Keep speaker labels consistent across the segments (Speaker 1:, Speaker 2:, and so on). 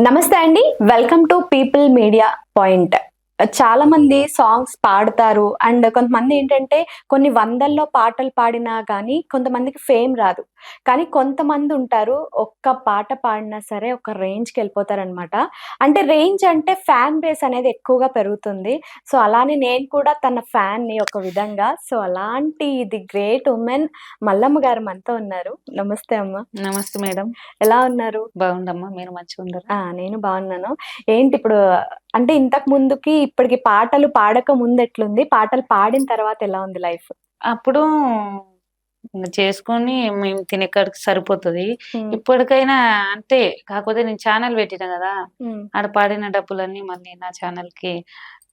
Speaker 1: నమస్తే అండి. Welcome to people media point. చాలా మంది సాంగ్స్ పాడతారు. అండ్ కొంతమంది ఏంటంటే కొన్ని వందల్లో పాటలు పాడినా గానీ కొంతమందికి ఫేమ్ రాదు. కానీ కొంతమంది ఉంటారు ఒక్క పాట పాడినా సరే ఒక రేంజ్‌కెళ్ళిపోతారనమాట. అంటే రేంజ్ అంటే ఫ్యాన్ బేస్ అనేది ఎక్కువగా పెరుగుతుంది. సో, అలానే నేను కూడా తన ఫ్యాన్‌ని ఒక విధంగా. సో, అలాంటి ది గ్రేట్ వుమెన్ మల్లమ్మ గారు మనతో ఉన్నారు. నమస్తే అమ్మ.
Speaker 2: నమస్తే మేడం.
Speaker 1: ఎలా ఉన్నారు?
Speaker 2: బాగుందమ్మా. మీరు మంచిగున్నారా?
Speaker 1: నేను బాగున్నాను. ఏంటిప్పుడు అంటే ఇంతకు ముందుకి ఇప్పటికి పాటలు పాడక ముందెట్లుంది? పాటలు పాడిన తర్వాత ఎలా ఉంది లైఫ్?
Speaker 2: అప్పుడు చేసుకొని మేము తినే కాడికి సరిపోతది.
Speaker 1: హ్మ్.
Speaker 2: ఇప్పటికైనా అంతే. కాకపోతే నేను ఛానెల్ పెట్టినా గదా!
Speaker 1: హ్మ్.
Speaker 2: ఆడ పాడిన డబ్బులన్నీ మళ్ళీ నా ఛానెల్‌కి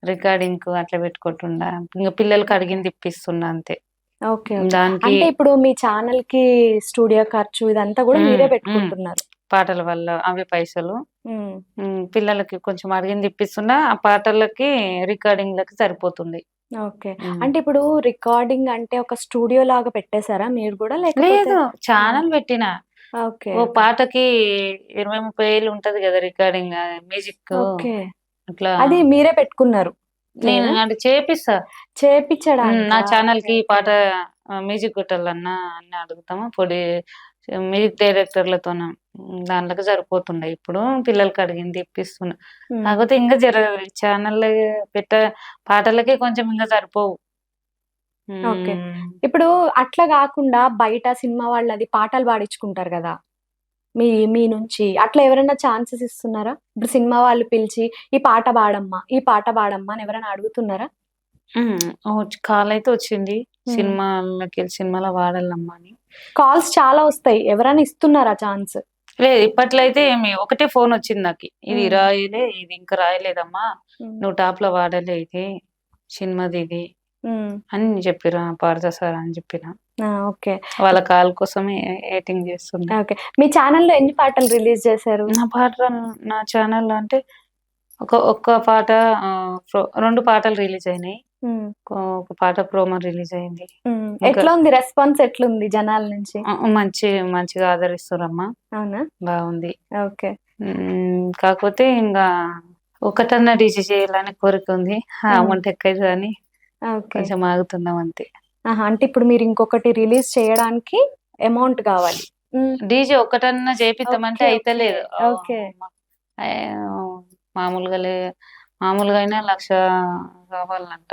Speaker 2: రికార్డింగ్‌కు అట్లా పెట్టుకుంటున్నా. ఇంగ పిల్లలకి అడిగింది ఇప్పిస్తున్నా అంతే.
Speaker 1: ఓకే. ఓకే.
Speaker 2: దానికి
Speaker 1: అంటే ఇప్పుడు మీ ఛానెల్‌కి స్టూడియో ఖర్చు ఇదంతా గూడా
Speaker 2: హ్మ్.
Speaker 1: మీరే
Speaker 2: హ్మ్.
Speaker 1: పెట్టుకుంటున్నారు.
Speaker 2: పాటల వల్ల అవే పైసలు.
Speaker 1: హ్మ్.
Speaker 2: పిల్లలకి కొంచెం అడిగింది ఇప్పిస్తున్నా. ఆ పాటలకి రికార్డింగ్‌లకి సరిపోతుంది.
Speaker 1: ఓకే.
Speaker 2: హ్మ్.
Speaker 1: అంటే ఇప్పుడు రికార్డింగ్ అంటే ఒక స్టూడియో లాగా పెట్టేసారా మీరు గూడా? లేకపోతే
Speaker 2: లేదు.
Speaker 1: హ్మ్.
Speaker 2: ఛానెల్ పెట్టినా.
Speaker 1: ఓకే.
Speaker 2: ఓ
Speaker 1: ఓకే.
Speaker 2: పాటకి 20, 30 ఏళ్ళు ఉంటది గదా! Recording music.
Speaker 1: ఓకే.
Speaker 2: అట్లా
Speaker 1: అది మీరే పెట్టుకున్నారు.
Speaker 2: నేను
Speaker 1: లేదా?
Speaker 2: అది చేపిస్తా. నా
Speaker 1: చేపిచ్చడానికా? ఓకే.
Speaker 2: ఛానెల్‌కి ఈ
Speaker 1: ఓకే.
Speaker 2: పాట మ్యూజిక్ కొట్టాలన్నా అన్నీ అడుగుతాము. మ్యూజిక్ డైరెక్టర్‌లతోన దాంట్లోకి సరిపోతుండే. ఇప్పుడు పిల్లలకి అడిగింది ఇప్పిస్తున్నా.
Speaker 1: హ్మ్.
Speaker 2: కాకపోతే ఇంగా ఛానెల్ పెట్ట పాటలకే కొంచెం ఇంగా సరిపోవు.
Speaker 1: ఓకే.
Speaker 2: హ్మ్.
Speaker 1: ఇప్పుడు అట్లా గాకుండా బయట సినిమా వాళ్ళది పాటలు పాడించుకుంటారు గదా! మీ మీ నుంచి. అట్లా ఎవరైనా ఛాన్సెస్ ఇస్తున్నారా? ఇప్పుడు సినిమా వాళ్ళు పిలిచి, "ఈ పాట పాడమ్మా, ఈ పాట పాడమ్మా" అని ఎవరైనా అడుగుతున్నారా?
Speaker 2: కాలయితే వచ్చింది.
Speaker 1: హ్మ్.
Speaker 2: సినిమాలకెళ్ళి సినిమాలో వాడాలమ్మా అని.
Speaker 1: కాల్స్ చాలా వస్తాయి. ఎవరైనా ఇస్తున్నారా ఛాన్స్?
Speaker 2: లేదు ఇప్పట్లో అయితే ఒకటే ఫోనొచ్చింది నాకి. ఇది
Speaker 1: హ్మ్.
Speaker 2: రాయలే, ఇది ఇంకా రాయలేదమ్మా.
Speaker 1: హ్మ్.
Speaker 2: నువ్వు టాప్‌లో వాడాలే ఇది. సినిమాదిది
Speaker 1: హ్మ్.
Speaker 2: అని చెప్పిర్రు. పాడతా సార్ అని చెప్పిన.
Speaker 1: ఓకే.
Speaker 2: వాళ్ళ కాల్ కోసమే వెయిటింగ్ చేస్తున్నా.
Speaker 1: ఓకే. మీ ఛానెల్‌లో ఎన్ని పాటలు రిలీజ్ చేశారు?
Speaker 2: నా పాటలు నా ఛానెల్‌లో అంటే ఒక్క పాట 2 పాటలు రిలీజయినాయి.
Speaker 1: హ్మ్.
Speaker 2: ఒక పాట ప్రోమో రిలీజయింది.
Speaker 1: హ్మ్.
Speaker 2: ఇంకా
Speaker 1: ఎట్లుంది రెస్పాన్స్ ఎట్లుంది జనాల నుంచి?
Speaker 2: మంచిగా ఆదరిస్తుర్రమ్మా.
Speaker 1: అవునా?
Speaker 2: బావుంది.
Speaker 1: ఓకే.
Speaker 2: కాకపోతే ఇంగా ఒకటన్నా డీజే చేయాలని కోరికుంది. ఆ
Speaker 1: హ్మ్.
Speaker 2: అమౌంట్ ఎక్కువైతదని
Speaker 1: ఓకే.
Speaker 2: కొంచెం ఆగుతున్నాం అంతే.
Speaker 1: ఆహా! అంటే ఇప్పుడు మీరు ఇంకొకటి రిలీజ్ చేయడానికి అమౌంట్ గావాలి. హ్మ్.
Speaker 2: డీజే ఒక్కటన్నా చేపిద్దామంటే
Speaker 1: ఓకే. ఓకే.
Speaker 2: అయితలేదు.
Speaker 1: ఓకే.
Speaker 2: ఆహ్, మామూలుగా మామూలుగా అయినా 1,00,000 కావాలంట.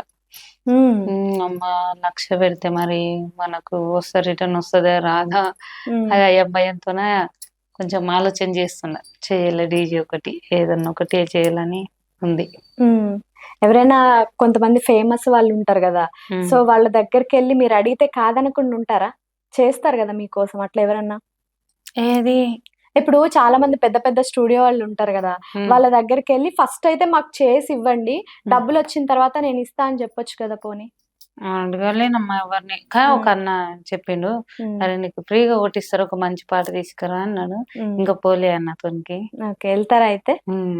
Speaker 1: హ్మ్.
Speaker 2: అమ్మ 1,00,000 పెడితే మరి మనకు రిటర్న్ వస్తదా? రాదా?
Speaker 1: హ్మ్.
Speaker 2: అది ఆ భయంతోన కొంచెం ఆలోచన చేస్తున్నా. చేయాలి డీజే ఒకటి. ఏదన్నా ఒకటి చేయాలని ఉంది.
Speaker 1: హ్మ్. ఎవరైనా కొంతమంది ఫేమస్ వాళ్ళుంటారు గదా!
Speaker 2: హ్మ్.
Speaker 1: సో, వాళ్ళ దగ్గరికెళ్లి మీరడిగితే కాదనకుండా ఉంటారా? చేస్తారు గదా మీకోసం అట్లా ఎవరన్నా?
Speaker 2: ఏది?
Speaker 1: ఇప్పుడు చాలా మంది పెద్ద పెద్ద స్టూడియో వాళ్ళుంటారు గదా!
Speaker 2: హ్మ్.
Speaker 1: వాళ్ళ దగ్గరికెళ్లి ఫస్ట్ అయితే మాకు చేసివ్వండి.
Speaker 2: హ్మ్.
Speaker 1: డబ్బులొచ్చిన తర్వాత నేనిస్తా అని జెప్పొచ్చు కదా పోనీ.
Speaker 2: అడగలేనమ్మా ఎవరిని. ఒక
Speaker 1: హ్మ్.
Speaker 2: అన్న చెప్పిండు.
Speaker 1: హ్మ్.
Speaker 2: "అరే! నీకు ఫ్రీగా కొట్టిస్తారు. ఒక మంచి పాట తీసుకురా" అన్నాడు.
Speaker 1: హ్మ్.
Speaker 2: ఇంక పోలే అన్నతోనికి.
Speaker 1: ఓకే. ఎళ్తారా అయితే?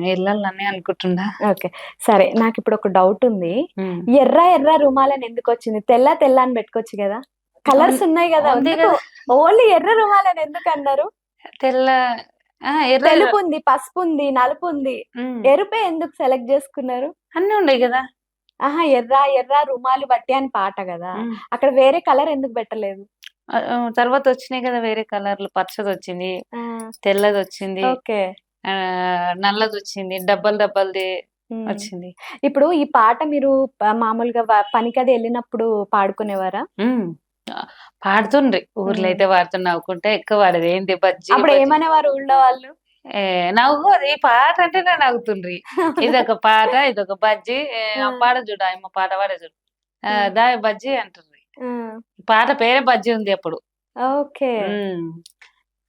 Speaker 2: ఎళ్ళాలనే అనుకుంటున్నా.
Speaker 1: ఓకే. సరే. నాకిప్పుడొక డౌటుంది.
Speaker 2: హ్మ్.
Speaker 1: ఎర్ర ఎర్ర రుమాలని ఎందుకొచ్చింది? తెల్ల తెల్ల అని బెట్టుకోవచ్చు గదా!
Speaker 2: ఉన్
Speaker 1: కలర్స్ ఉన్నాయి గదా!
Speaker 2: ఉంది
Speaker 1: ఎందుకు
Speaker 2: గదా!
Speaker 1: ఓన్లీ ఎర్ర రుమాలని ఎందుకన్నారు?
Speaker 2: తెల్ల ఎర్ర ఎర్ర
Speaker 1: తెలుపుంది, పసుపుంది, నలుపుంది.
Speaker 2: హ్మ్.
Speaker 1: ఎరుపే ఎందుకు సెలెక్ట్ జేసుకున్నారు?
Speaker 2: అన్నీ ఉన్నాయి గదా!
Speaker 1: ఆహా! ఎర్ర ఎర్ర రుమాలు బట్టి అని పాట గదా!
Speaker 2: హ్మ్.
Speaker 1: అక్కడ వేరే కలర్ ఎందుకు బెట్టలేదు?
Speaker 2: తర్వాతొచ్చినాయి గదా! వేరే కలర్‌లు పచ్చదొచ్చింది,
Speaker 1: ఆ!
Speaker 2: తెల్లదొచ్చింది,
Speaker 1: ఓకే.
Speaker 2: నల్లదొచ్చింది, డబ్బలు డబ్బలది
Speaker 1: హ్మ్.
Speaker 2: వచ్చింది.
Speaker 1: ఇప్పుడు ఈ పాట మీరు మామూలుగా పనికది ఎళ్ళినప్పుడు పాడుకునేవారా?
Speaker 2: హ్మ్. ఆహ్, పాడుతుండ్రి. ఊర్లో
Speaker 1: హ్మ్.
Speaker 2: అయితే పాడుతుండు నవ్వుకుంటా ఎక్కువ పాడేది. ఏంది బజ్జీ బజ్జీ
Speaker 1: అప్పుడేమనేవారు ఊళ్ళో వాళ్ళు?
Speaker 2: నవ్వురు ఈ పాట అంటేనే నవ్వుతుండ్రి.
Speaker 1: అవునా?
Speaker 2: ఇదొక పాట, ఇదొక బజ్జీ
Speaker 1: ఆ!
Speaker 2: ఆ పాట జూడు ఆయమ్మ పాట పాడేది జూడు.
Speaker 1: ఆ!
Speaker 2: దా బజ్జీ అంటుండ్రి.
Speaker 1: ఆ!
Speaker 2: పాట పేరే బజ్జీ ఉంది అప్పుడు.
Speaker 1: ఓకే.
Speaker 2: హ్మ్.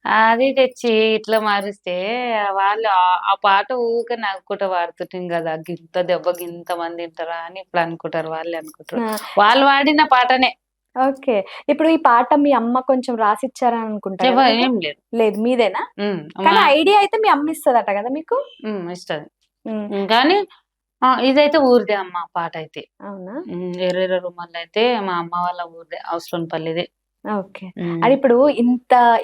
Speaker 2: అది తెచ్చి ఇట్లా మారిస్తే వాళ్ళు ఆ పాట ఊకే నవ్వుకుంటా పాడుతుంటిం గదా! గింత దెబ్బ గింతమంది ఇంటరా అని ఇప్పుడు అనుకుంటారు. వాళ్ళే అనుకుంటారు.
Speaker 1: ఆ!
Speaker 2: వాళ్ళు పాడిన పాటనే.
Speaker 1: ఓకే. ఇప్పుడు ఈ పాట మీ అమ్మ కొంచెం రాసిచ్చారని అనుకుంటా గదా మీకు?
Speaker 2: ఏం లేదు.
Speaker 1: లేదు మీదేనా?
Speaker 2: హ్మ్. మా
Speaker 1: కానీ ఐడియా అయితే మీ అమ్మ ఇస్తదట గదా మీకు?
Speaker 2: ఇస్తది.
Speaker 1: హ్మ్.
Speaker 2: కానీ ఇదైతే ఊరిదే అమ్మ పాటైతే.
Speaker 1: అవునా?
Speaker 2: 'ఎర్రెర్ర రుమాలయితే' మా అమ్మ వాళ్ళ ఊరిదే. అవసరంపల్లిదే.
Speaker 1: ఓకే. అది ఇప్పుడు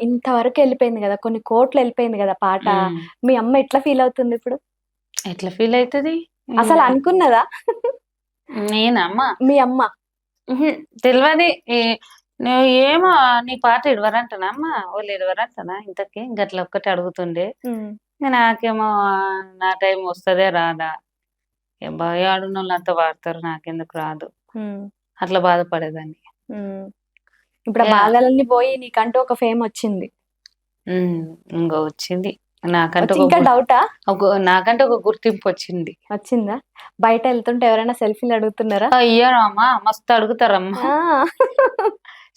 Speaker 1: ఇంతవరకు వెళ్ళిపోయింది కదా, కొన్ని కోట్లు వెళ్ళిపోయింది కదా పాట. మీ అమ్మ ఎట్లా ఫీల్ అవుతుంది ఇప్పుడు?
Speaker 2: ఎట్లా ఫీల్ అవుతుంది
Speaker 1: అసలు అనుకున్నదా
Speaker 2: నేనమ్మా
Speaker 1: మీ అమ్మ?
Speaker 2: తెలియదు. నువ్వు ఏమో నీ పాట ఇడవరంటనా అమ్మా, వాళ్ళు ఇడవరంటనా ఇంతకి గట్ల ఒక్కటి అడుగుతుండే. నాకేమో నా టైం వస్తుందే రాదా, ఏం బాగా ఆడున్న వాళ్ళు అంతా పాడతారు, నాకెందుకు రాదు, అట్లా బాధపడేదాన్ని.
Speaker 1: ఇప్పుడు బాధలన్నీ పోయి నీకంటూ ఒక ఫేమ్ వచ్చింది.
Speaker 2: ఇంకో వచ్చింది నాకంటే
Speaker 1: ఇంకా డౌటా?
Speaker 2: నాకంటే ఒక గుర్తింపు
Speaker 1: వచ్చిందా? బయట వెళ్తుంటే ఎవరైనా సెల్ఫీలు అడుగుతున్నారా?
Speaker 2: అయ్యారమ్మా, మస్తు అడుగుతారమ్మా,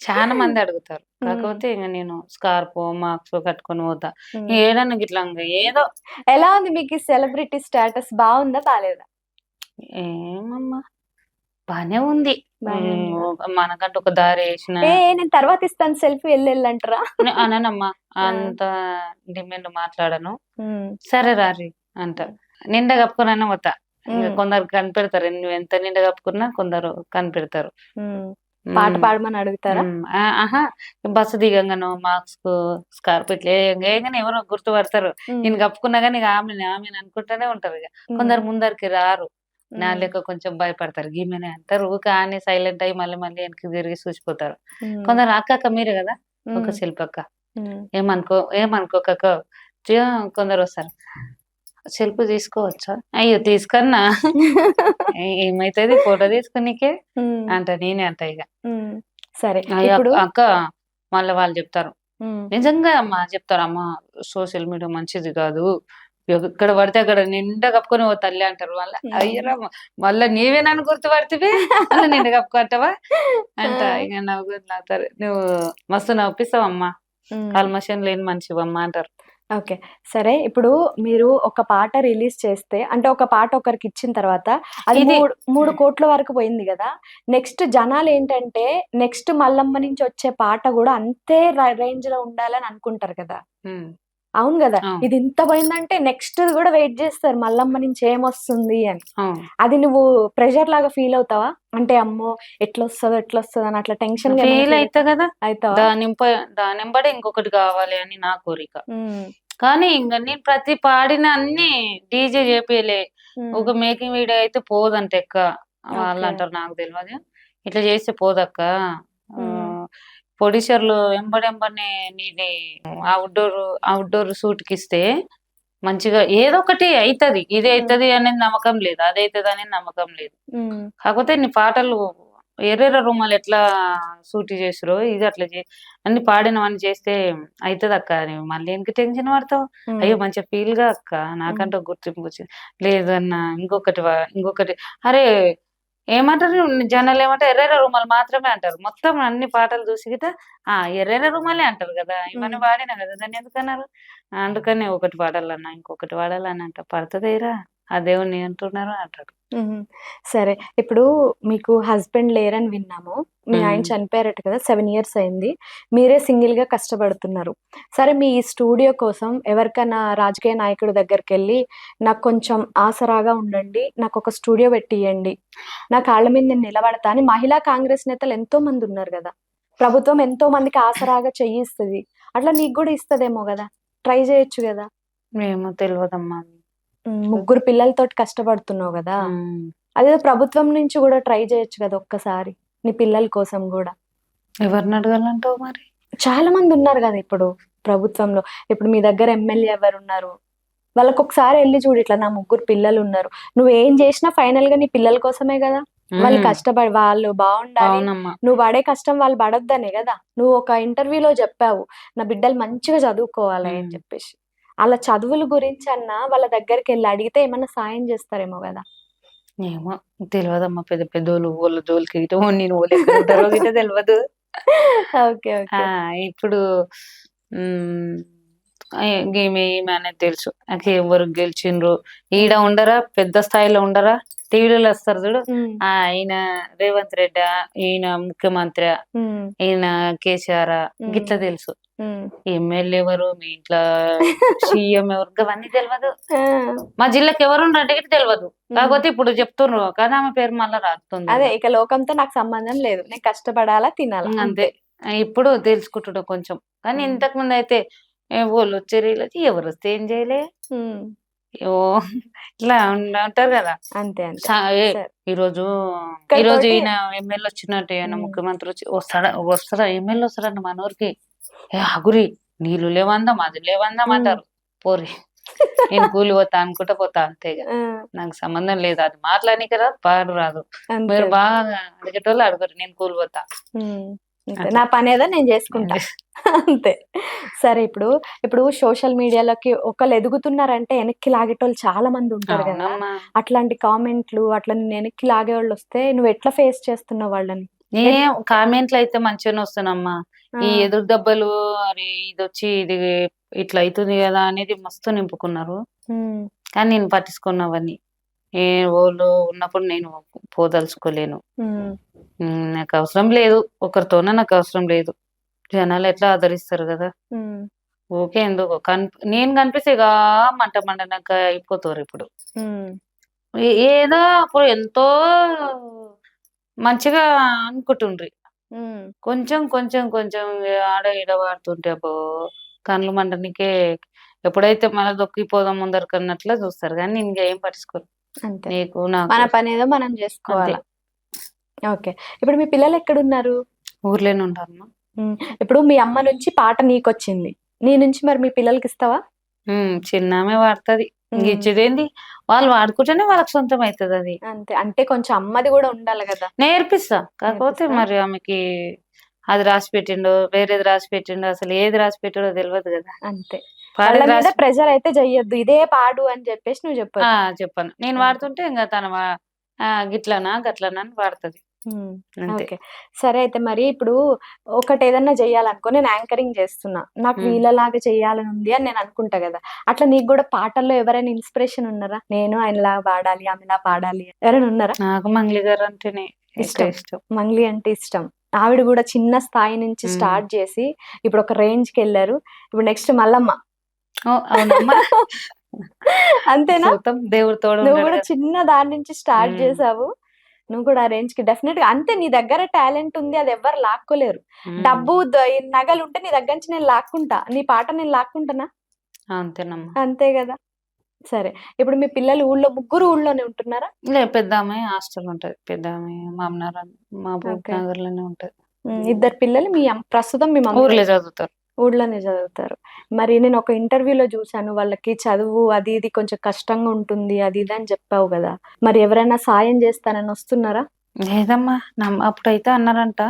Speaker 2: చాలా మంది అడుగుతారు. కాకపోతే ఇంకా నేను స్కార్ఫ్ మాస్క్ కట్టుకొని పోతా, ఏదన్నా గిట్లా ఏదో.
Speaker 1: ఎలా ఉంది మీకు సెలబ్రిటీ స్టేటస్? బాగుందా బాలేదా?
Speaker 2: ఏమమ్మా బానే ఉంది, మనకంటే ఒక దారి వేసిన.
Speaker 1: నేను తర్వాత ఇస్తాను సెల్ఫీ వెళ్ళంటారా?
Speaker 2: అననమ్మా, అంత డిమాండ్ మాట్లాడను. సరే రారి అంట, నిండా కప్పుకున్నా పోతా. ఇంకా కొందరు కనిపెడతారు, నువ్వు ఎంత నిండా కప్పుకున్నా కొందరు కనిపెడతారు.
Speaker 1: పాట పాడమని అడుగుతారా?
Speaker 2: ఆహా, బస్సు దిగంగాను మాస్క్ స్కార్ఫ్ ఇట్లా వేయగానే ఎవరో గుర్తుపడతారు. నేను కప్పుకున్నా కానీ ఆమె అనుకుంటూనే ఉంటారు. ఇక కొందరు ముందరికి రారు, నా లెక్క కొంచెం భయపడతారు, గీమెనే అంటారు. ఊకే ఆనే సైలెంట్ అయ్యి మళ్ళీ వెనక్కి తిరిగి చూసిపోతారు. కొందరు అక్క మీరే కదా ఒక శిల్పక్క, ఏమనుకోక కొందరు వస్తారు, సెల్ఫీ తీసుకోవచ్చా? అయ్యో తీసుకన్నా ఏమైతుంది ఫోటో తీసుకునికే అంట, నేనే అంట ఇక.
Speaker 1: సరే
Speaker 2: అక్క మళ్ళీ వాళ్ళు చెప్తారు, నిజంగా అమ్మా చెప్తారు, అమ్మ సోషల్ మీడియా మంచిది కాదు, ఎక్కడ పడితే అక్కడ నిండా కప్పుకొని ఓ తల్లి అంటారు. మళ్ళీ అయ్యరా మళ్ళా నీవే నన్ను గుర్తుపడితే మళ్ళీ నిండా కప్పుకుంటావా అంట. ఇక నవ్వుతారు, నువ్వు మస్తు నవ్విస్తావమ్మా, కల్మషం లేని మనిషివమ్మా అంటారు.
Speaker 1: ఓకే. సరే ఇప్పుడు మీరు ఒక పాట రిలీజ్ చేస్తే, అంటే ఒక పాట ఒకరికి ఇచ్చిన తర్వాత అది 3 కోట్ల వరకు పోయింది కదా, నెక్స్ట్ జనాలు ఏంటంటే నెక్స్ట్ మల్లమ్మ నుంచి వచ్చే పాట కూడా అంతే రేంజ్ లో ఉండాలని అనుకుంటారు కదా. అవును కదా, ఇది ఇంత పోయిందంటే నెక్స్ట్ కూడా వెయిట్ చేస్తారు మల్లమ్మ నుంచి ఏమొస్తుంది అని. అది నువ్వు ప్రెషర్ లాగా ఫీల్ అవుతావా? అంటే అమ్మో ఎట్లొస్తుందో అని అట్లా టెన్షన్
Speaker 2: ఫీల్ అవుతా కదా,
Speaker 1: అవుతావా?
Speaker 2: దానింబడి ఇంకొకటి కావాలి అని నా కోరిక. కానీ ఇంకా నేను ప్రతి పాడిన అన్ని డీజే చేపియలే, ఒక మేకింగ్ వీడియో అయితే పోదంట ఎక్క, వాళ్ళు అంటారు, నాకు తెలియదు. ఇట్లా చేస్తే పోదక్క, ప్రొడ్యూసర్లు ఎంబడెంబడిని నీది అవుట్డోర్ షూట్ కి ఇస్తే మంచిగా ఏదో ఒకటి అవుతుంది, ఇది అవుతుంది అనేది నమ్మకం లేదు, అది అవుతుంది అనేది నమ్మకం లేదు. కాకపోతే నీ పాటలు ఎర్రెర్ర రూమాలు ఎట్లా షూట్ చేసిరో ఇది అట్లా అన్ని పాడినవన్నీ చేస్తే అవుతుంది అక్క, మళ్ళీ ఎందుకు టెన్షన్ పడతావు, అయ్యో మంచిగా ఫీల్ గా అక్క, నాకంటే గుర్తింపు వచ్చింది లేదన్నా. ఇంకొకటి అరే ఏమంటారు జనాలు, ఏమంటారు ఎర్రెర్ర రూమాలు మాత్రమే అంటారు, మొత్తం అన్ని పాటలు చూసి గిట ఎర్రెర్ర రూమాలే అంటారు కదా, ఇవన్నీ పాడినా కదా, దాన్ని ఎందుకన్నారు. అందుకని ఒకటి పాడాలన్నా ఇంకొకటి పాడాలని అంట, పడుతుందిరా ఆ దేవుణ్ణి అంటున్నారు అంటాడు.
Speaker 1: సరే ఇప్పుడు మీకు హస్బెండ్ లేరని విన్నాము, మీ ఆయన చనిపోయారట కదా, 7 years అయింది, మీరే సింగిల్ గా కష్టపడుతున్నారు. సరే మీ స్టూడియో కోసం ఎవరికైనా రాజకీయ నాయకుడి దగ్గరికి వెళ్ళి నాకు కొంచెం ఆసరాగా ఉండండి, నాకు ఒక స్టూడియో పెట్టియండి, నా కాళ్ళ మీద నేను నిలబడతా అని మహిళా కాంగ్రెస్ నేతలు ఎంతో మంది ఉన్నారు కదా, ప్రభుత్వం ఎంతో మందికి ఆసరాగా చెయ్యిస్తుంది, అట్లా నీకు కూడా ఇస్తదేమో కదా, ట్రై చేయొచ్చు కదా.
Speaker 2: మేము తెలియదమ్మా,
Speaker 1: 3 పిల్లలతో కష్టపడుతున్నావు కదా, అదే ప్రభుత్వం నుంచి కూడా ట్రై చేయొచ్చు కదా ఒక్కసారి, నీ పిల్లల కోసం కూడా.
Speaker 2: ఎవరిని అడగాలంటావు మరి? చాలా
Speaker 1: మంది ఉన్నారు కదా ఇప్పుడు ప్రభుత్వంలో, ఇప్పుడు మీ దగ్గర ఎమ్మెల్యే ఎవరు ఉన్నారు, వాళ్ళకి ఒకసారి వెళ్ళి చూడు, ఇట్లా నా 3 పిల్లలు ఉన్నారు, నువ్వు ఏం చేసినా ఫైనల్ గా నీ పిల్లల కోసమే కదా, వాళ్ళు కష్టపడి వాళ్ళు బాగుండాలి, నువ్వు పడే కష్టం వాళ్ళు పడొద్దనే కదా. నువ్వు ఒక ఇంటర్వ్యూలో చెప్పావు, నా బిడ్డలు మంచిగా చదువుకోవాలి అని చెప్పేసి. అలా చదువుల గురించి అన్నా వాళ్ళ దగ్గరికి వెళ్ళి అడిగితే ఏమన్నా సాయం చేస్తారేమో కదా.
Speaker 2: ఏమో తెలియదమ్మా, పెద్ద పెద్దోళ్ళు వాళ్ళ జోలికి నేను వాళ్ళు ఎక్కడ ఉంటారో గిట్ట తెలియదు.
Speaker 1: ఓకే.
Speaker 2: ఇప్పుడు ఈమె అనేది తెలుసు, నాకు ఎవరు గెలిచిండ్రు ఈడ ఉండరా, పెద్ద స్థాయిలో ఉండరా, టీవీలలో వస్తారు చూడు, ఈయన రేవంత్ రెడ్డి, ఈయన ముఖ్యమంత్రి, ఈయన కేసీఆర్ గిట్లా తెలుసు. ఎమ్మెల్యే ఎవరు, మీ ఇంట్లో సీఎం ఎవరు, అవన్నీ తెలియదు. మా జిల్లాకి ఎవరు అంటే తెలియదు, కాకపోతే ఇప్పుడు చెప్తున్నారు కానీ ఆమె పేరు మళ్ళా రాస్తుంది.
Speaker 1: అదే ఇక లోకంతో నాకు సంబంధం లేదు, నేను కష్టపడాలా తినాలా అంతే.
Speaker 2: ఇప్పుడు తెలుసుకుంటున్నా కొంచెం. కానీ
Speaker 1: హ్మ్.
Speaker 2: ఇంతకు ముందు అయితే ఓళ్ళొచ్చారు ఈళ్ళొచ్చి ఎవరొస్తే ఏం చేయలే.
Speaker 1: హ్మ్.
Speaker 2: ఓహ్! ఇట్లా ఉంటారు గదా!
Speaker 1: అంతే. అంతే.
Speaker 2: స ఏ
Speaker 1: సరే.
Speaker 2: ఈరోజు ఈరోజు
Speaker 1: ఇక్కడితోటి
Speaker 2: ఈయన ఎమ్మెల్యే వచ్చినట్టు ఏమైనా
Speaker 1: హ్మ్.
Speaker 2: ముఖ్యమంత్రి వచ్చి వస్తాడా ఎమ్మెల్యే వస్తాడంట మన ఊరికి. ఏ ఆగురి నీళ్ళు లేవందాం, అది లేవందాం
Speaker 1: హ్మ్.
Speaker 2: అంటారు. పోరి నేను కూలి పోతా అనుకుంటా పోతా అంతే ఇగ.
Speaker 1: ఆ!
Speaker 2: నాకు సంబంధం లేదు. అది మాట్లాడనీకి రాదు, పాడు రాదు.
Speaker 1: అంతే.
Speaker 2: మీరు బాగా అడిగేటోళ్ళు అడగరు. నేను కూలి పోతా.
Speaker 1: హ్మ్. అంతే.
Speaker 2: అట్లా.
Speaker 1: నా పనేదో నేను
Speaker 2: ఏం
Speaker 1: జేసుకుంటా.
Speaker 2: చేస్
Speaker 1: అంతే. సరే ఇప్పుడు సోషల్ మీడియాలోకి ఒకళ్ళు ఎదుగుతున్నారంటే ఎనక్కి లాగేటోళ్ళు చాలా మందుంటారు గదా!
Speaker 2: అవునమ్మా.
Speaker 1: అట్లాంటి కామెంట్లు అట్లా నిన్ను ఎనక్కి లాగేవాళ్ళొస్తే నువ్వెట్లా ఫేస్ చేస్తున్నావు వాళ్ళని? ఎట్
Speaker 2: ఏం కామెంట్‌లయితే మంచిగానే వస్తున్నాయమ్మా.
Speaker 1: ఆ!
Speaker 2: ఈ ఎదురు దెబ్బలు అరే ఇదొచ్చి ఇది ఇట్లా అయితుంది గదా! అనేది మస్తు నింపుకున్నారు.
Speaker 1: హ్మ్.
Speaker 2: కానీ నేను పట్టించుకోను అవన్నీ. వోళ్ళు ఉన్నప్పుడు నేను పోదలుచుకోలేను.
Speaker 1: హ్మ్.
Speaker 2: నాకవసరం లేదు. ఒకరితోన నాకవసరం లేదు. జనాలెట్లా ఆదరిస్తారు గదా!
Speaker 1: హ్మ్.
Speaker 2: ఊకే ఎందుకు నేను కనిపిస్తే ఇగ మంట మండనంక అయిపోతారిప్పుడు.
Speaker 1: హ్మ్.
Speaker 2: ఏదో అప్పుడు ఎంతో మంచిగా అనుకుంటుండ్రి.
Speaker 1: హ్మ్.
Speaker 2: కొంచెం, కొంచెం, కొంచెం ఆడ ఈడ వాడుతుంటే అబ్బో! కళ్ళు మండనికే ఎప్పుడైతే మళ్ళా దొక్కిపోదాం ముందరకన్నట్లా చూస్తారు గానీ నేను ఇంగ ఏం పట్టించుకోను.
Speaker 1: అంతే.
Speaker 2: నీకు
Speaker 1: మన
Speaker 2: నాకు
Speaker 1: పనేదో మనం
Speaker 2: అంతే.
Speaker 1: జేసుకోవాల. ఓకే. ఇప్పుడు మీ పిల్లలెక్కడున్నారు?
Speaker 2: ఊర్లోనే ఉంటారమ్మా.
Speaker 1: హ్మ్. ఇప్పుడు మీ అమ్మ నుంచి పాట నీకొచ్చింది. నీ నుంచి మరి మీ పిల్లలకిస్తావా?
Speaker 2: చిన్నామె వాడతది. ఇంగ
Speaker 1: హ్మ్.
Speaker 2: ఇచ్చేదేంది? వాళ్ళు వాడుకుంటేనే వాళ్ళకి సొంతమైతదది.
Speaker 1: అంతే. అంటే కొంచెం అమ్మది గూడా ఉండాలి గదా!
Speaker 2: నేర్పిస్తా. కాకపోతే
Speaker 1: నేర్పిస్తావా?
Speaker 2: మరి ఆమెకి అది రాసి పెట్టిండో, వేరేది రాసి పెట్టిండో అసలు ఏది రాసి పెట్టాడో తెలవదు గదా!
Speaker 1: అంతే. వాళ్ళ
Speaker 2: పాడేది
Speaker 1: మీద
Speaker 2: రాసి
Speaker 1: ప్రెషర్ అయితే చెయ్యొద్దు. ఇదే పాడు అని జెప్పేసి నువ్వు
Speaker 2: ఆ!
Speaker 1: జెప్పొద్దు.
Speaker 2: చెప్పను. నేను
Speaker 1: అంతే.
Speaker 2: వాడుతుంటే ఇంగ తను గిట్లనా, గట్లనా అని వాడతది.
Speaker 1: హ్మ్.
Speaker 2: అంతే.
Speaker 1: ఓకే. సరే అయితే మరి ఇప్పుడు ఒకటేదన్నా జెయ్యాలనుకో నేను యాంకరింగ్ జేస్తున్నా. నాకు
Speaker 2: హ్మ్.
Speaker 1: వీళ్ళలాగా చెయ్యాలనుంది అని నేను అనుకుంటా గదా! అట్లా నీకు గూడా పాటల్లో ఎవరైనా ఇన్‌స్పిరేషన్ ఉన్నారా? నేను ఆయనలా పాడాలి, ఆమెలా పాడాలి ఎవరైనా ఉన్నారా?
Speaker 2: నాకు మంగ్లీ గారంటేనే ఎక్కువ
Speaker 1: ఇష్టం.
Speaker 2: ఇష్టం.
Speaker 1: మంగ్లీ అంటే ఇష్టం. ఆవిడ గూడా చిన్న స్థాయి నుంచి
Speaker 2: హ్మ్.
Speaker 1: స్టార్ట్ జేసి ఇప్పుడొక రేంజ్‌కెళ్లారు. ఇప్పుడు నెక్స్ట్ మల్లమ్మ.
Speaker 2: ఓహ్! అవునమ్మా.
Speaker 1: అంతేనా?
Speaker 2: చూద్దాం దేవుడు తోడు
Speaker 1: నువ్వు
Speaker 2: ఉన్నాడు
Speaker 1: గూడా
Speaker 2: గదా!
Speaker 1: చిన్న దాని నుంచి స్టార్ట్
Speaker 2: హ్మ్.
Speaker 1: జేసావు. నువ్వు కూడా ఆ రేంజ్‌కి డెఫినెట్‌గా అంతే నీ దగ్గర టాలెంట్ ఉంది. అదెవ్వరు లాక్కోలేరు.
Speaker 2: హ్మ్.
Speaker 1: డబ్బు ఈ నగలుంటే నీ దగ్గర నుంచి నేను లాక్కుంటా. నీ పాట నేను లాక్కుంటనా?
Speaker 2: అంతేనమ్మా.
Speaker 1: అంతే గదా! సరే. ఇప్పుడు మీ పిల్లలు ముగ్గురు ఊళ్ళోనే ఉంటున్నారా?
Speaker 2: పెద్దామె హాస్టల్ ఉంటది. పెద్దామె మహబూబ్
Speaker 1: ఓకే.
Speaker 2: నగర్‌లోనే ఉంటది.
Speaker 1: హ్మ్. ఇద్దరు పిల్లలు ప్రస్తుతం మీ మమ్మీ
Speaker 2: ఊర్లో చదువుతారు.
Speaker 1: ఊర్లోనే చదువుతారు. మరి నేనొక ఇంటర్వ్యూలో జూసాను. వాళ్ళకి చదువు అది ఇది కొంచెం కష్టంగా ఉంటుంది. అది ఇది అని జెప్పావు గదా! మరి ఎవరైనా సాయం జేస్తానని వస్తున్నారా?
Speaker 2: లేదమ్మా. అప్పుడైతే అన్నారంట.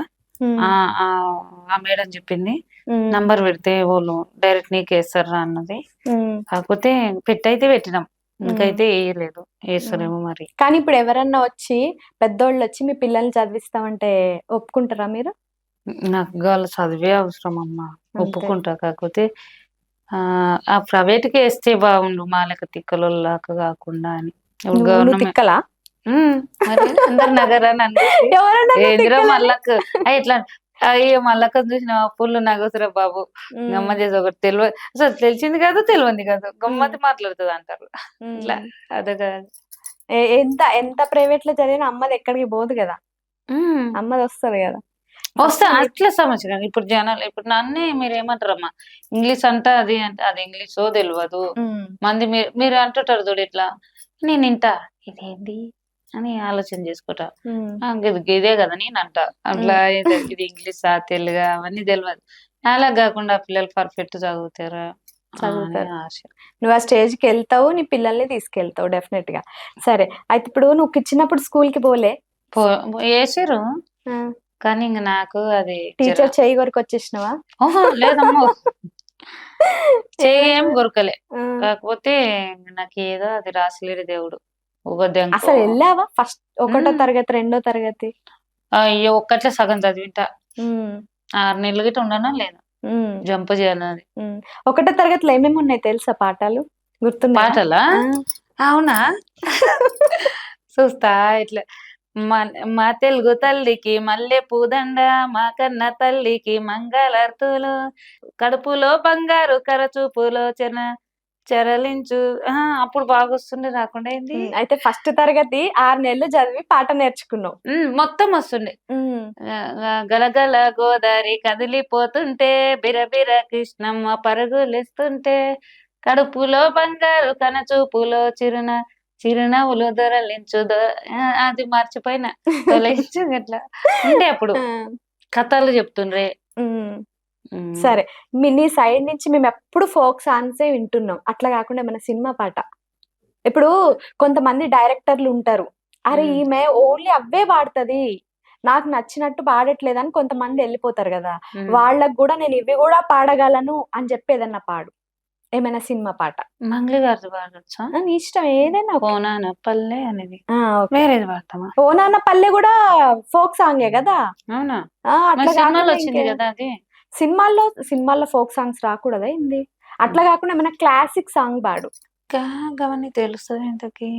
Speaker 1: హ్మ్.
Speaker 2: ఆహ్, ఆహ్, ఆ మేడం చెప్పింది.
Speaker 1: హ్మ్.
Speaker 2: నంబర్ పెడితే వోళ్ళు డైరెక్ట్ నీకేస్తార్రా అన్నది.
Speaker 1: హ్మ్.
Speaker 2: కాకపోతే పెట్టయితే పెట్టినాం.
Speaker 1: హ్మ్.
Speaker 2: ఇంకైతే ఎయలేదు.
Speaker 1: హ్మ్.
Speaker 2: ఏస్తారేమో మరి.
Speaker 1: కానీ ఇప్పుడు ఎవరన్నా వచ్చి పెద్దోళ్ళొచ్చి మీ పిల్లల్ని చదివిస్తామంటే ఒప్పుకుంటారా మీరు?
Speaker 2: నాకు వాళ్ళ చదివే అవసరమమ్మా.
Speaker 1: అంతే.
Speaker 2: ఒప్పుకుంటా. కాకపోతే ఆ ప్రైవేట్‌కే ఏస్తే బాగుండు. మా లెక్క తిక్కలోళ్ళలాగా గాకుండా అని. ఇప్పుడు
Speaker 1: నువ్వు తిక్కలా?
Speaker 2: మరి అందరు నగరా నన్ను జూసి
Speaker 1: ఎవరన్నారు
Speaker 2: ఏందిరా
Speaker 1: తిక్కలని?
Speaker 2: మల్లక్క ఇట్లా అయ్యో! మల్లక్కని జూసినవా ఫుల్లు నగదురా బాబు.
Speaker 1: హ్మ్.
Speaker 2: గమ్మత్ చేసి ఒకటి అసలు తెలిసింది కాదు, తెలవంది కాదు.
Speaker 1: హ్మ్.
Speaker 2: గమ్మత్తు మాట్లాడుతదంటారు. ఇట్లా
Speaker 1: హ్మ్.
Speaker 2: అదొక
Speaker 1: ఎంత ప్రైవేట్‌లో చదివినా అమ్మది ఎక్కడికి పోదు గదా!
Speaker 2: హ్మ్.
Speaker 1: అమ్మదొస్తది గదా! ఫస్ట్
Speaker 2: వస్తా
Speaker 1: నీ
Speaker 2: అట్లా సమస్య కాదు. ఇప్పుడు జనాలు ఇప్పుడు నన్నే మీరేమంటారమ్మా, ఇంగ్లీష్ అంట అది అంటే అది ఇంగ్లీషో తెలవదు.
Speaker 1: హ్మ్.
Speaker 2: మంది మీరు అంటుంటారు చూడు ఇట్లా, నేనింటా ఇదేంది అని ఆలోచన చేసుకుంటా.
Speaker 1: హ్మ్.
Speaker 2: గిదే కదా నేనంటా. అట్లా
Speaker 1: హ్మ్.
Speaker 2: ఇది ఇంగ్లీషా, తెలుగా అవన్నీ తెలవదు. అలా గాకుండా పిల్లలు పర్ఫెక్ట్ చదువుతారా అని
Speaker 1: చదువుతారు.
Speaker 2: ఆశ.
Speaker 1: నువ్వు ఆ స్టేజ్‌కెళ్తావు. నీ పిల్లల్ని తీసుకెళ్తావు డెఫినెట్‌గా. సరే. అయితే ఇప్పుడు నువ్వు స్కూల్‌కి పోలే?
Speaker 2: పో ఏసిర్రు.
Speaker 1: ఆ!
Speaker 2: కానీ ఇంక నాకు అది
Speaker 1: టీచర్ చెయ్యి కొరికొచ్చేసినావా?
Speaker 2: లేదమ్మో. చెయ్యేం
Speaker 1: ఏమైంది మరి?
Speaker 2: కొరకలే.
Speaker 1: ఆ!
Speaker 2: కాకపోతే నాకేదో అది రాసిలేడు దేవుడు. ఉగదెంకో
Speaker 1: అసలెళ్ళావా? ఒకటో
Speaker 2: హ్మ్.
Speaker 1: తరగతి, రెండో తరగతి?
Speaker 2: అయ్యో! ఒక్కట్లే సగం చదివింటా.
Speaker 1: హ్మ్.
Speaker 2: 6 నెలలు గిట్ల ఉండనో లేనో.
Speaker 1: హ్మ్.
Speaker 2: జంప్ చేయాలని.
Speaker 1: హ్మ్. ఒకటో తరగతిలో ఏమేమున్నాయి తెలుసా పాఠాలు? గుర్తున్నాయా?
Speaker 2: పాటలా?
Speaker 1: ఆ!
Speaker 2: అవునా? చూస్తా ఇట్లా మా తెలుగు తల్లికి మల్లె పూదండ, మా కన్న తల్లికి మంగళార్తులు, కడుపులో బంగారు కరచూపులోచన, చెరలించు అప్పుడు బాగా వస్తుండే, రాకుండా ఏంది.
Speaker 1: అయితే ఫస్ట్ తరగతి 6 నెలలు చదివి పాట నేర్చుకున్నావు.
Speaker 2: మొత్తం వస్తుండే. గలగల గోదారి కదిలిపోతుంటే, బిరబిర కృష్ణమ్మ పరుగులిస్తుంటే, కడుపులో బంగారు కనచూపులో చిరునవ్వులు దొరలించు అది మర్చిపోయిన తొలగించు అట్లా ఉండే అప్పుడు కథలు చెప్తుండ్రే.
Speaker 1: సరే, నీ సైడ్ నుంచి మేము ఎప్పుడు ఫోక్ సాంగ్సే వింటున్నాం, అట్లా కాకుండా మన సినిమా పాట. ఇప్పుడు కొంతమంది డైరెక్టర్లు ఉంటారు, అరే ఈమె ఓన్లీ అవే పాడుతుంది, నాకు నచ్చినట్టు పాడట్లేదని కొంతమంది వెళ్ళిపోతారు కదా, వాళ్ళకు కూడా నేను ఇవి కూడా పాడగలను అని చెప్పి ఏదన్నా పాడు, ఏమైనా సినిమా పాట.
Speaker 2: మంగ్లీ గారిది పాడొచ్చా?
Speaker 1: నీ ఇష్టం ఏదైనా.
Speaker 2: ఓనాన పల్లె అనేది వేరేది పాడతామా?
Speaker 1: ఓనాన పల్లె కూడా ఫోక్ సాంగే కదా.
Speaker 2: అవునా?
Speaker 1: అట్లా
Speaker 2: సినిమాలో వచ్చింది కదా అది.
Speaker 1: సినిమాల్లో ఫోక్ సాంగ్స్ రాకూడదా ఏంది? అట్లా కాకుండా ఏమైనా క్లాసిక్ సాంగ్ పాడు.
Speaker 2: గవని తెలుస్తుంది ఇంతకి.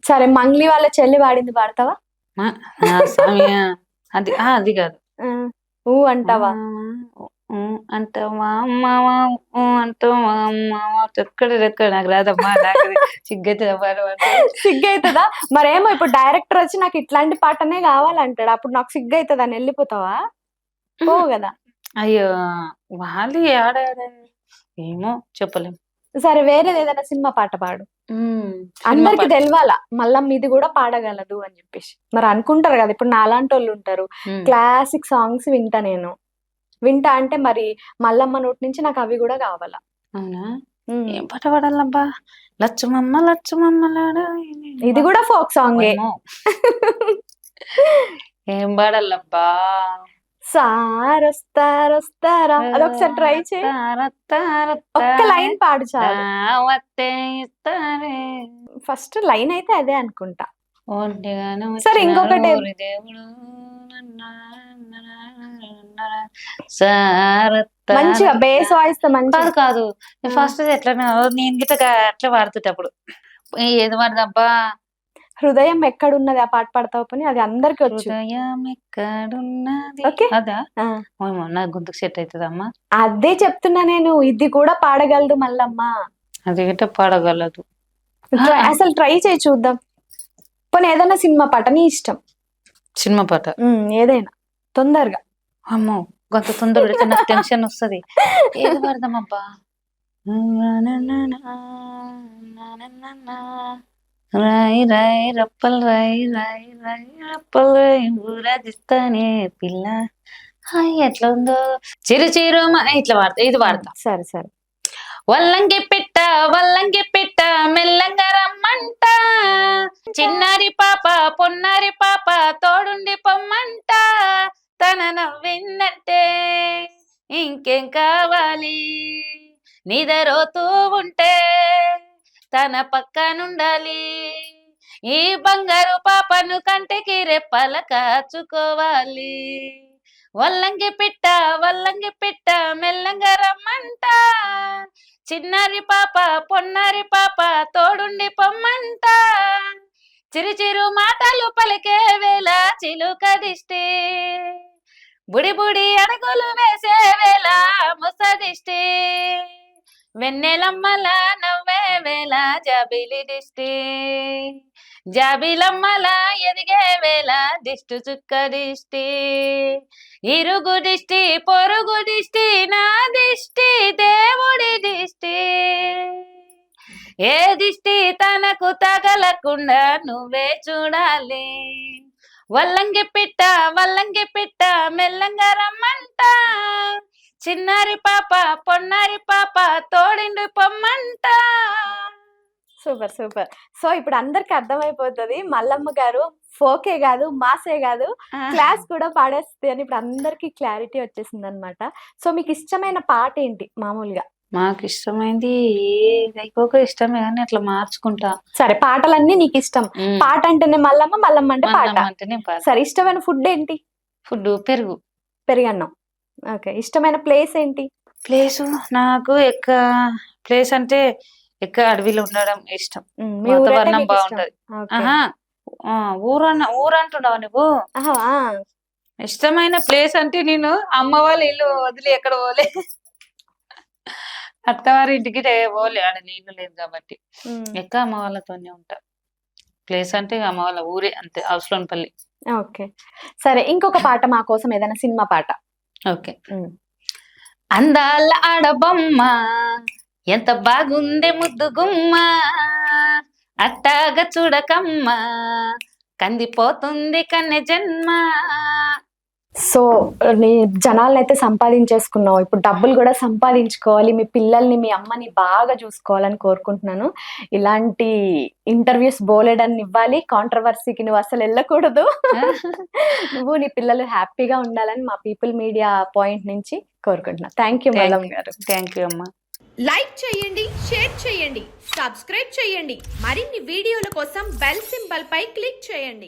Speaker 1: సరే, మంగ్లీ వాళ్ళ చెల్లి పాడింది పాడతావా?
Speaker 2: అది అది కాదు.
Speaker 1: ఊ అంటావా?
Speaker 2: అంటావా అమ్మావా అంటావా అమ్మావా ఎక్కడ నాకు రాదమ్మా, నాకు
Speaker 1: సిగ్గైతుందా? మరేమో ఇప్పుడు డైరెక్టర్ వచ్చి నాకు ఇట్లాంటి పాటనే కావాలంటాడు, అప్పుడు నాకు సిగ్గైతుంది అని వెళ్ళిపోతావా? ఓ కదా.
Speaker 2: అయ్యో వాళ్ళు ఏమో చెప్పలేం.
Speaker 1: సరే, వేరేది ఏదైనా సినిమా పాట పాడు, అందరికి తెలవాలా మల్లమ్మ ఇది కూడా పాడగలదు అని చెప్పేసి. మరి అనుకుంటారు కదా, ఇప్పుడు నాలాంటి వాళ్ళు ఉంటారు, క్లాసిక్ సాంగ్స్ వింటా అంటే మరి మల్లమ్మ నోటి నుంచి నాకు అవి కూడా కావాలా.
Speaker 2: అవునా? ఏం పాట పాడాలబ్బా? లచ్చుమమ్మ
Speaker 1: ఇది కూడా ఫోక్ సాంగే.
Speaker 2: ఏం పాడాలబ్బా?
Speaker 1: సారొస్తారా అదొకసారి ట్రై చేయి, ఒక్క లైన్ పాడు చాలు. ఫస్ట్ లైన్ అయితే అదే అనుకుంటా. సరే, ఇంకొకటి. మంచిగా బేస్ వాయిస్ తో మంచిగా
Speaker 2: కాదు. ఫస్ట్ ఎట్లా నేను గిట్ట అట్లా పాడుతుంటే అప్పుడు ఏది పాడదబ్బా? హృదయం
Speaker 1: ఎక్కడున్నది ఆ పాట పాడతావు పని, అది అందరికి వచ్చు.
Speaker 2: హృదయం ఎక్కడున్నది అదా? నాకు గుంతుకు సెట్ అవుతుందమ్మా.
Speaker 1: అదే చెప్తున్నా నేను, ఇది కూడా పాడగలదు మల్లమ్మ.
Speaker 2: అది గిట్ట పాడగలదు.
Speaker 1: అసలు ట్రై చేయి చూద్దాం. పోనీ ఏదైనా సినిమా పాట నీ ఇష్టం.
Speaker 2: సినిమా పాట
Speaker 1: ఏదైనా తొందరగా.
Speaker 2: అమ్మో కొంత తొందరగా నాకు టెన్షన్ వస్తుంది. ఏది పాడదామబ్బా? రాయి రాయి రప్పల్ రాయి రాయి రాయి రప్పల్ రాయి ఊరాజిస్తానే పిల్ల. ఎట్లా ఉందో చిరు చిరు ఇట్లా వాడతా, ఇది వాడతా.
Speaker 1: సరే సరే.
Speaker 2: వల్లంగి పిట్ట మెల్లంగా రమ్మంట, చిన్నారి పాప పొన్నారి పాప తోడుండి పొమ్మంట, తన నవ్విందంటే ఇంకేం కావాలి, నిదరోతూ ఉంటే తన పక్కనుండాలి, ఈ బంగారు పాపను కంటికి రెప్పల కాచుకోవాలి, వల్లంగి పిట్ట మెల్లంగా రమ్మంట, చిన్నారి పాప పొన్నారి పాప తోడుండి పొమ్మంట, చిరు మాటలు పలికే వేళ చిలుక దిష్టి, బుడి బుడి అడుగులు వేసే వేళ ముసదిష్టి, వెన్నెలమ్మల నవ్వే వేళ జాబిలి దిష్టి, జాబిలమ్మల ఎదిగే వేళ దిష్టి చుక్క దిష్టి, ఇరుగు దిష్టి పొరుగు దిష్టి నా దిష్టి దేవుడి దిష్టి, ఏ దిష్టి తనకు తగలకుండా నువ్వే చూడాలి, వల్లంగి పిట్ట మెల్లంగా రమ్మంట, చిన్నారి పాప పొన్నారి పాప తోడిండి పొమ్మంట.
Speaker 1: Super super. సో ఇప్పుడు అందరికి అర్థమైపోతుంది మల్లమ్మ గారు ఫోకే కాదు, మాసే కాదు, క్లాస్ కూడా పాడేస్తుంది అని ఇప్పుడు అందరికి క్లారిటీ వచ్చేసింది అనమాట. సో మీకు ఇష్టమైన పాట ఏంటి మామూలుగా?
Speaker 2: మాకు ఇష్టమైంది ఇంకొక ఇష్టమే కానీ అట్లా మార్చుకుంటా.
Speaker 1: సరే, పాటలన్నీ నీకు ఇష్టం. పాట అంటేనే మల్లమ్మ, మల్లమ్మ అంటే పాట. సరే, ఇష్టమైన ఫుడ్ ఏంటి?
Speaker 2: ఫుడ్
Speaker 1: పెరుగన్నం. ఓకే. ఇష్టమైన ప్లేస్ ఏంటి?
Speaker 2: ప్లేస్ నాకు ప్లేస్ అంటే అడవిలో ఉండడం ఇష్టం. వాతావరణం బాగుంటది. ఊరు అంటున్నావా నువ్వు? ఇష్టమైన ప్లేస్ అంటే నేను అమ్మ వాళ్ళ ఇల్లు వదిలి ఎక్కడ పోలే, అత్తవారి ఇంటికి పోలే, ఆడ నీళ్లు లేదు కాబట్టి ఎక్కువ అమ్మ వాళ్ళతోనే ఉంటా. ప్లేస్ అంటే అమ్మ వాళ్ళ ఊరే అంతే, అవసరంపల్లి.
Speaker 1: ఓకే, సరే ఇంకొక పాట మా కోసం, ఏదైనా సినిమా పాట.
Speaker 2: ఓకే. అందాల ఆడబొమ్మ ఎంత బాగుందే ముద్దు గుమ్మ, అట్టాగా చూడకమ్మ కందిపోతుంది కన్నె జన్మ.
Speaker 1: సో నీ జనాలను అయితే సంపాదించేసుకున్నావు, ఇప్పుడు డబ్బులు కూడా సంపాదించుకోవాలి, మీ పిల్లల్ని మీ అమ్మని బాగా చూసుకోవాలని కోరుకుంటున్నాను. ఇలాంటి ఇంటర్వ్యూస్ బోలెడన్ని ఇవ్వాలి, కాంట్రవర్సీకి నువ్వు అసలు వెళ్ళకూడదు. నువ్వు నీ పిల్లలు హ్యాపీగా ఉండాలని మా పీపుల్ మీడియా పాయింట్ నుంచి కోరుకుంటున్నా. థ్యాంక్ యూ మల్లం గారు.
Speaker 2: థ్యాంక్ యూ అమ్మా.
Speaker 3: లైక్ చేయండి, షేర్ చేయండి, సబ్స్క్రైబ్ చేయండి. మరిన్ని వీడియోల కోసం బెల్ సింబల్ పై క్లిక్ చేయండి.